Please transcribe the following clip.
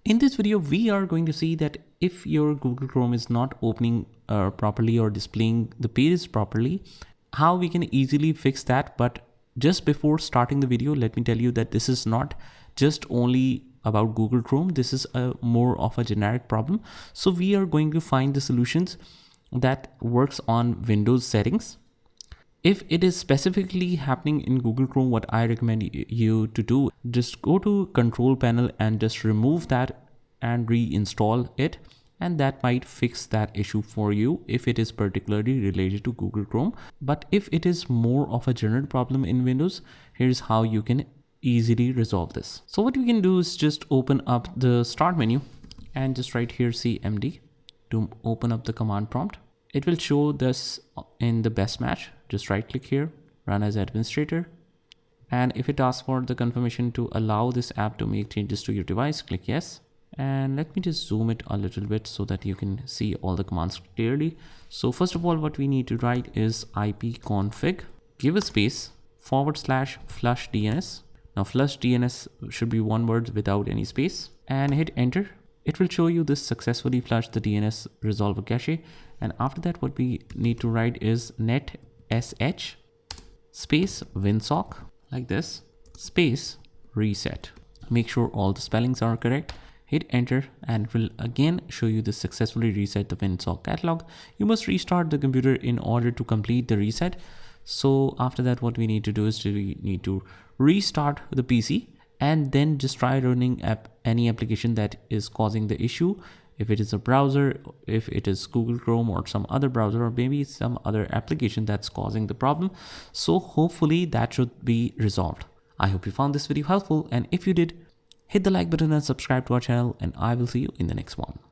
In this video, we are going to see that if your Google Chrome is not opening properly or displaying the pages properly, how we can easily fix that. But just before starting the video, let me tell you that this is not just only about Google Chrome. This is a more of a generic problem. So we are going to find the solutions that works on Windows settings. If it is specifically happening in Google Chrome, what I recommend you to do, just go to control panel and just remove that and reinstall it. And that might fix that issue for you if it is particularly related to Google Chrome. But if it is more of a general problem in Windows, here's how you can easily resolve this. So what we can do is just open up the start menu and just write here cmd to open up the command prompt. It will show this in the best match. Just right click here, run as administrator. And if it asks for the confirmation to allow this app to make changes to your device, click yes. And let me just zoom it a little bit so that you can see all the commands clearly. So first of all, what we need to write is ipconfig, give a space, /flush DNS. Now flush DNS should be one word without any space, and hit enter. It will show you this successfully flushed the DNS resolver cache. And after that, what we need to write is net sh space winsock, like this, space reset. Make sure all the spellings are correct. Hit enter and it will again show you this successfully reset the winsock catalog. You must restart the computer in order to complete the reset. So after that, what we need to do is we need to restart the PC and then just try running any application that is causing the issue. If it is a browser, if it is Google Chrome or some other browser, or maybe some other application that's causing the problem. So hopefully that should be resolved. I hope you found this video helpful, and if you did, hit the like button and subscribe to our channel, and I will see you in the next one.